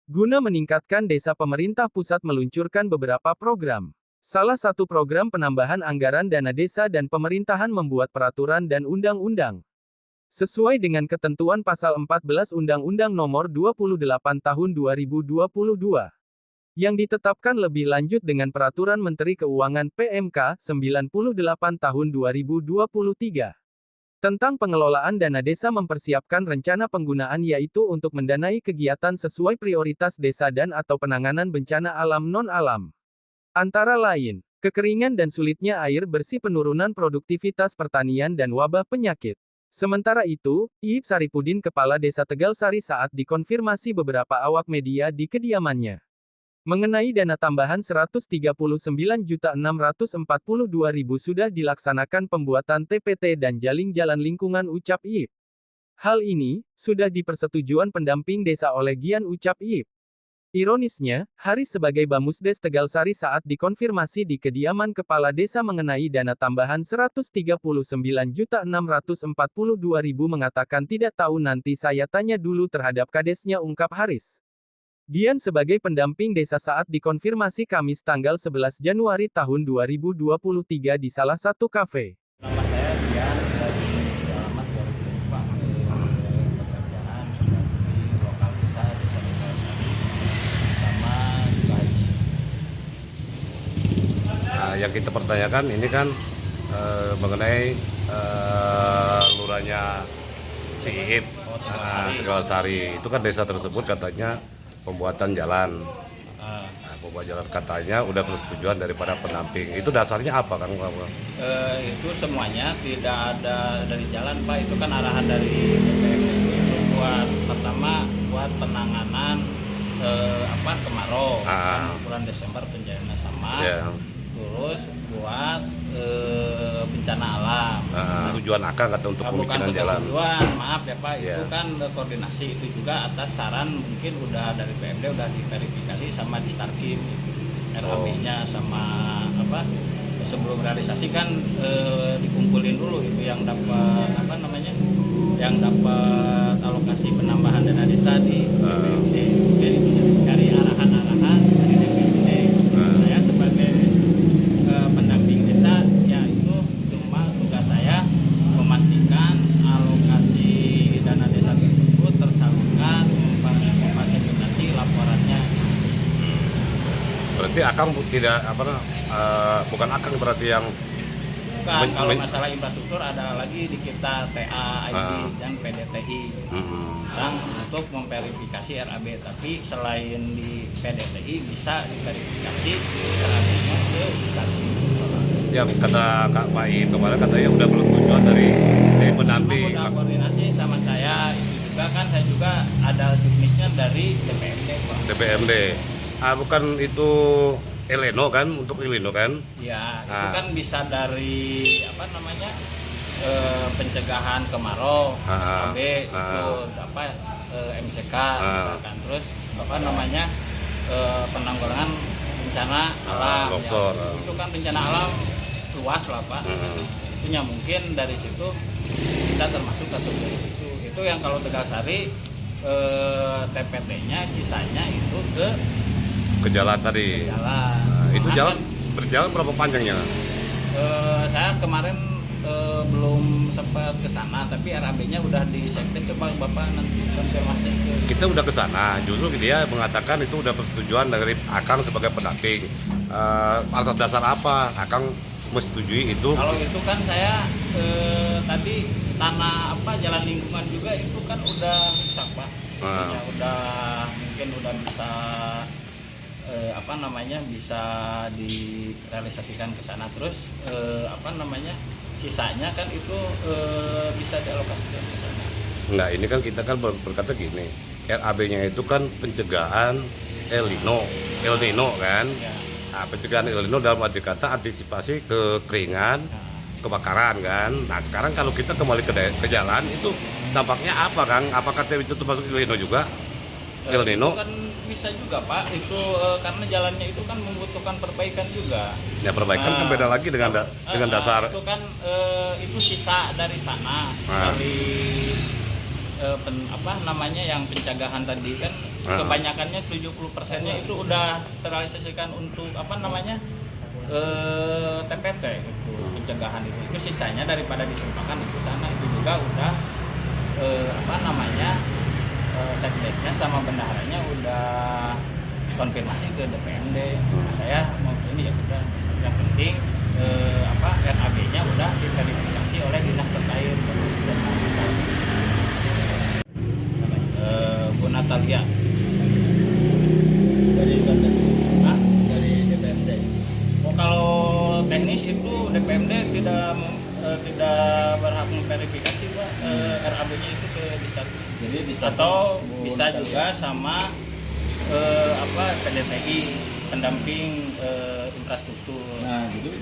Guna meningkatkan desa, pemerintah pusat meluncurkan beberapa program. Salah satu program penambahan anggaran dana desa dan pemerintahan membuat peraturan dan undang-undang. Sesuai dengan ketentuan pasal 14 Undang-Undang Nomor 28 Tahun 2022. Yang ditetapkan lebih lanjut dengan Peraturan Menteri Keuangan PMK 98 Tahun 2023. Tentang pengelolaan dana desa, mempersiapkan rencana penggunaan yaitu untuk mendanai kegiatan sesuai prioritas desa dan atau penanganan bencana alam non-alam. Antara lain, kekeringan dan sulitnya air bersih, penurunan produktivitas pertanian dan wabah penyakit. Sementara itu, Iip Saripudin, Kepala Desa Tegalsari, saat dikonfirmasi beberapa awak media di kediamannya mengenai dana tambahan 139.642.000 sudah dilaksanakan pembuatan TPT dan Jaling Jalan Lingkungan, ucap Iip. Hal ini sudah dipersetujuan pendamping desa oleh Gian, ucap Iip. Ironisnya, Haris sebagai Bamusdes Tegalsari saat dikonfirmasi di kediaman kepala desa mengenai dana tambahan 139.642.000 mengatakan tidak tahu, nanti saya tanya dulu terhadap kadesnya, ungkap Haris. Gian sebagai pendamping desa saat dikonfirmasi Kamis tanggal 11 Januari tahun 2023 di salah satu kafe. Nama saya Gian dari alamat 2004, pekerjaan di lokal desa Tegalsari sama Sukahaji. Nah, yang kita pertanyakan ini kan mengenai lurahnya si Iip, Tegalsari. Itu kan desa tersebut katanya pembuatan jalan. Pembuatan jalan katanya udah persetujuan daripada pendamping. Itu dasarnya apa, Kang? Itu semuanya tidak ada dari jalan, Pak. Itu kan arahan dari BPM. Itu buat pertama buat penanganan kemarau. Kan bulan Desember bencana sama. Yeah. Terus buat bencana alam. Tujuan Akang kata untuk pembikinan jalan. Tujuan, maaf ya Pak, itu kan koordinasi, itu juga atas saran mungkin udah dari PMD udah diverifikasi sama di Starkim, RAB-nya sama sebelum realisasi kan dikumpulin dulu itu yang dapat yang dapat alokasi penambahan dana desa di DPD. Jadi dari arahan-arahan dari DPD. Saya sebagai pendamping desa, ya itu cuma tugas saya memastikan alokasi dana desa tersebut tersalurkan, memfasilitasi laporannya. Berarti Akang tidak bukan Akang berarti yang kalau masalah infrastruktur ada lagi di kita TAID dan PDTI yang untuk memverifikasi RAB, tapi selain di PDTI bisa diverifikasi RAB-nya ke Starkim. Yang kata Kak Pai kemarin katanya udah persetujuan dari pendamping. Udah koordinasi sama saya, itu juga kan saya juga ada juknisnya dari DPMD, Pak. DPMD. Bukan itu Eleno kan, untuk Eleno kan? Ya, itu kan bisa dari pencegahan kemarau, SKB, itu MCK misalkan, terus penanggulangan bencana alam. Longsor. Ya, itu kan bencana alam luas lah Pak. Itunya mungkin dari situ bisa termasuk satu itu. Itu yang kalau Tegalsari TPT-nya sisanya itu ke jalan tadi. Jalan. Itu jalan berjalan berapa panjangnya? Saya kemarin belum sempat ke sana, tapi RAB-nya udah di sektes. Coba Bapak nanti konfirmasi ke. Kita udah ke sana, justru dia mengatakan itu udah persetujuan dari Akang sebagai pendamping. Atas dasar apa Akang menyetujui itu? Kalau itu kan saya tadi tanah jalan lingkungan juga itu kan udah bisa Pak. Ya, udah mungkin udah bisa bisa direalisasikan ke sana, terus sisanya kan itu bisa dialokasikan ke sana. Nah, ini kan kita kan berkata gini, RAB-nya itu kan pencegahan El Nino kan. Ya. Nah, pencegahan El Nino dalam arti kata antisipasi kekeringan, kebakaran kan. Nah, sekarang kalau kita kembali ke jalan itu dampaknya apa, Kang? Apakah itu termasuk El Nino juga? El Nino itu kan bisa juga Pak, itu karena jalannya itu kan membutuhkan perbaikan juga. Ya, perbaikan kan beda lagi dengan dasar. Itu kan itu sisa dari sana, dari yang pencegahan tadi kan kebanyakannya 70%-nya itu udah terrealisasikan untuk TPT itu pencegahan itu sisanya daripada ditumpahkan itu sana itu juga udah sekdesnya sama bendaharanya udah konfirmasi ke DPMD. Saya mau ini ya udah yang penting RAB-nya udah diverifikasi oleh dinas terkait. Bu Natalia dari dari DPMD. Oh, kalau teknis itu DPMD tidak berhak memverifikasi Pak, RAB-nya itu ke Distarkim. Jadi Atau bisa juga sama PDTI pendamping infrastruktur. Nah, gitu.